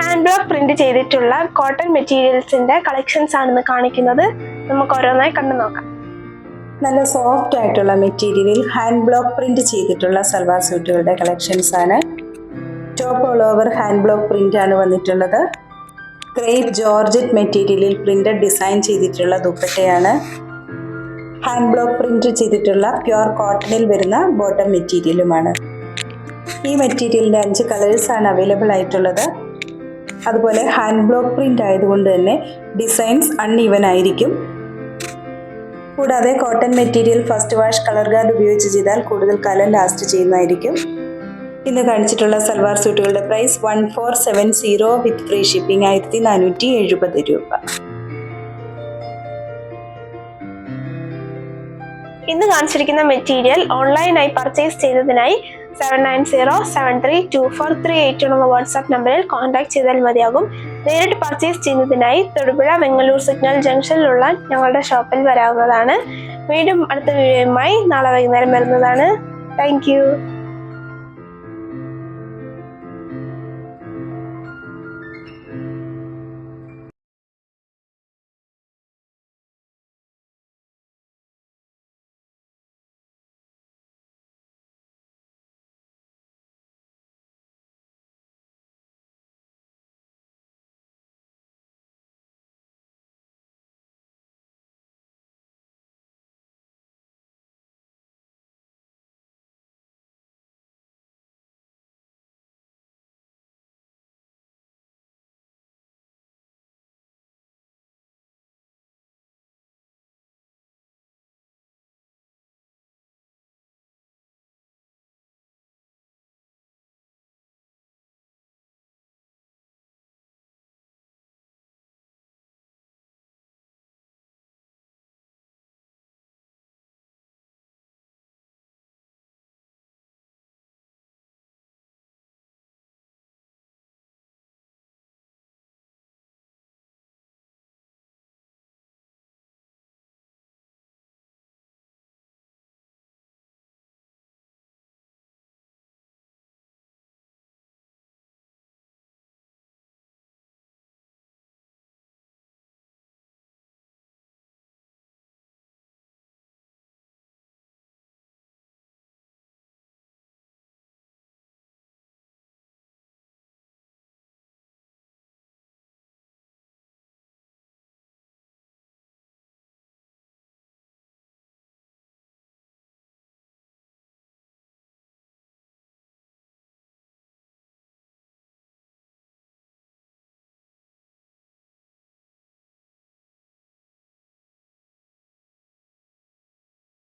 Hand block print ചെയ്തിട്ടുള്ള cotton മെറ്റീരിയൽസിന്റെ collections ആണ് കാണിക്കുന്നത്. നമുക്ക് ഓരോന്നായി കണ്ടു നോക്കാം. നല്ല സോഫ്റ്റ് ആയിട്ടുള്ള മെറ്റീരിയലിൽ ഹാൻഡ് ബ്ലോക്ക് പ്രിന്റ് ചെയ്തിട്ടുള്ള സൽവാർ സ്യൂട്ടുകളുടെ കളക്ഷൻസ് ആണ്. Top all over hand block print ആണ് വന്നിട്ടുള്ളത്. ക്രേപ്പ് ജോർജറ്റ് മെറ്റീരിയലിൽ പ്രിന്റഡ് ഡിസൈൻ ചെയ്തിട്ടുള്ള ദുപ്പട്ടയാണ്. ഹാൻഡ് ബ്ലോക്ക് പ്രിന്റ് ചെയ്തിട്ടുള്ള പ്യുർ കോട്ടണിൽ വരുന്ന ബോട്ടം മെറ്റീരിയലുമാണ്. ഈ മെറ്റീരിയലിൻ്റെ 5 കളേഴ്സ് ആണ് അവൈലബിൾ ആയിട്ടുള്ളത്. അതുപോലെ ഹാൻഡ് ബ്ലോക്ക് പ്രിന്റ് ആയതുകൊണ്ട് തന്നെ ഡിസൈൻസ് അൺഈവൻ ആയിരിക്കും. കൂടാതെ cotton material first wash colour guard ഉപയോഗിച്ച് ചെയ്താൽ കൂടുതൽ കാലം ലാസ്റ്റ് ചെയ്യുന്നതായിരിക്കും. ഇന്ന് കാണിച്ചിട്ടുള്ള സൽവാർ സ്യൂട്ടുകളുടെ പ്രൈസ് 1470 വിത്ത് ഫ്രീ ഷിപ്പിംഗ് 1470 രൂപ. ഇന്ന് കാണിച്ചിരിക്കുന്ന മെറ്റീരിയൽ ഓൺലൈനായി പർച്ചേസ് ചെയ്യുന്നതിനായി 7907324388 എന്ന വാട്സാപ്പ് നമ്പറിൽ കോൺടാക്ട് ചെയ്താൽ മതിയാകും. നേരിട്ട് പർച്ചേസ് ചെയ്യുന്നതിനായി തൊടുപുഴ വെങ്ങല്ലൂർ സിഗ്നൽ ജംഗ്ഷനിലുള്ള ഞങ്ങളുടെ ഷോപ്പിൽ വരാവുന്നതാണ്. വീണ്ടും അടുത്ത വീഡിയോയുമായി നാളെ വൈകുന്നേരം വരുന്നതാണ്. Thank you.